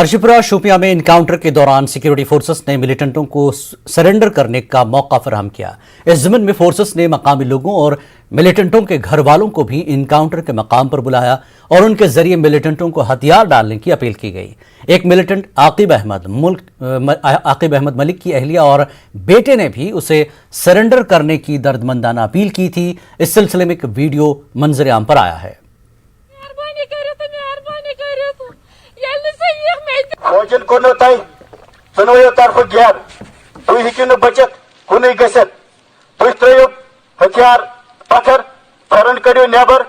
अर्शिपुरा शोपियां में इनकाउंटर के दौरान सिक्योरिटी फोर्सेस ने मिलिटेंटों को सरेंडर करने का मौका फराहम किया। इस ज़िम्न में फोर्सेस ने मकामी लोगों और मिलिटेंटों के घर वालों को भी इनकाउंटर के मकाम पर बुलाया और उनके जरिए मिलिटेंटों को हथियार डालने की अपील की गई। एक मिलिटेंट आकिब अहमद मलिक की अहलिया और बेटे ने भी उसे सरेंडर करने की दर्दमंदाना अपील की थी। इस सिलसिले में एक वीडियो मंजर आम पर आया है। फौजन को चुनवो तरफ गैर तुम हेकू बचित कुन गसित तुम त्रो हथियार पत्थर फरन करो नबर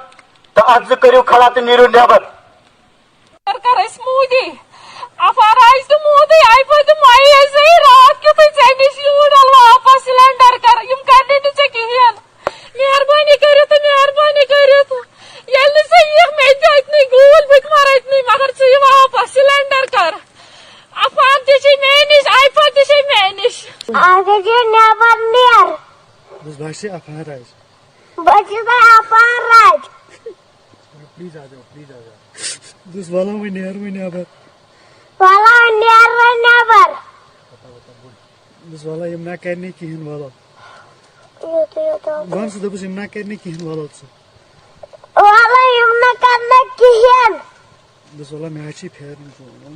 तो अज करो खड़ा तो नीरो नबर प्लीज आ जाओ दिस वाला में नेबर दिस वाला यमना करने किहन वाला वन से दबस यमना करने किहन वाला दिस वाला मैच ही फेरन फेरन